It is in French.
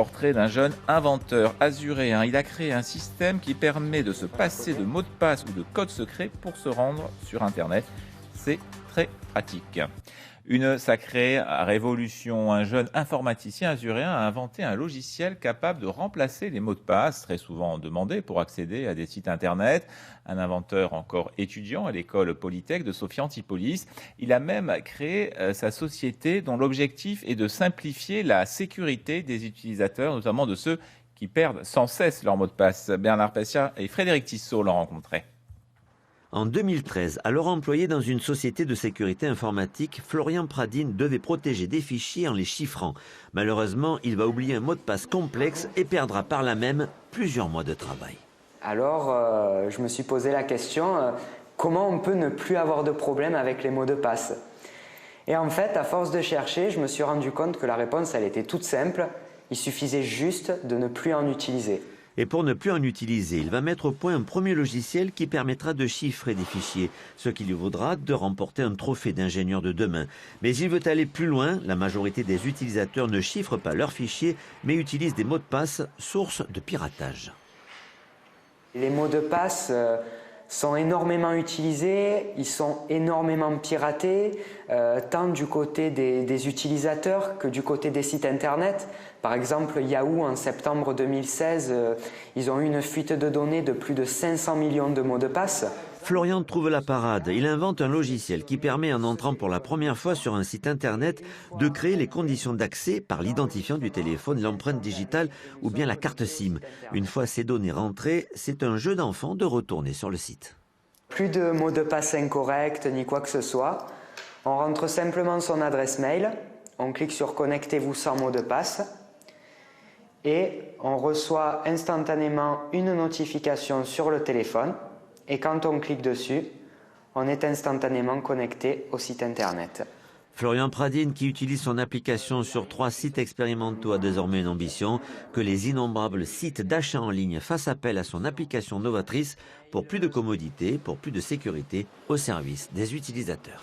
portrait d'un jeune inventeur azuréen. Il a créé un système qui permet de se passer de mots de passe ou de codes secrets pour se rendre sur Internet. C'est très pratique. Une sacrée révolution. Un jeune informaticien azuréen a inventé un logiciel capable de remplacer les mots de passe, très souvent demandés pour accéder à des sites Internet. Un inventeur encore étudiant à l'école Polytech de Sophia Antipolis. Il a même créé sa société dont l'objectif est de simplifier la sécurité des utilisateurs, notamment de ceux qui perdent sans cesse leur mot de passe. Bernard Pessia et Frédéric Tissot l'ont rencontré. En 2013, alors employé dans une société de sécurité informatique, Florian Pradine devait protéger des fichiers en les chiffrant. Malheureusement, il va oublier un mot de passe complexe et perdra par là même plusieurs mois de travail. Alors, je me suis posé la question, comment on peut ne plus avoir de problème avec les mots de passe? Et en fait, à force de chercher, je me suis rendu compte que la réponse, elle était toute simple. Il suffisait juste de ne plus en utiliser. Et pour ne plus en utiliser, il va mettre au point un premier logiciel qui permettra de chiffrer des fichiers, ce qui lui vaudra de remporter un trophée d'ingénieur de demain. Mais il veut aller plus loin. La majorité des utilisateurs ne chiffrent pas leurs fichiers, mais utilisent des mots de passe, source de piratage. Les mots de passe sont énormément utilisés, ils sont énormément piratés, tant du côté des utilisateurs que du côté des sites internet. Par exemple, Yahoo, en septembre 2016, ils ont eu une fuite de données de plus de 500 millions de mots de passe. Florian trouve la parade. Il invente un logiciel qui permet, en entrant pour la première fois sur un site internet, de créer les conditions d'accès par l'identifiant du téléphone, l'empreinte digitale ou bien la carte SIM. Une fois ces données rentrées, c'est un jeu d'enfant de retourner sur le site. Plus de mots de passe incorrects ni quoi que ce soit. On rentre simplement son adresse mail, on clique sur « Connectez-vous sans mot de passe » et on reçoit instantanément une notification sur le téléphone. Et quand on clique dessus, on est instantanément connecté au site internet. Florian Pradine, qui utilise son application sur 3 sites expérimentaux, a désormais une ambition: que les innombrables sites d'achat en ligne fassent appel à son application novatrice pour plus de commodité, pour plus de sécurité au service des utilisateurs.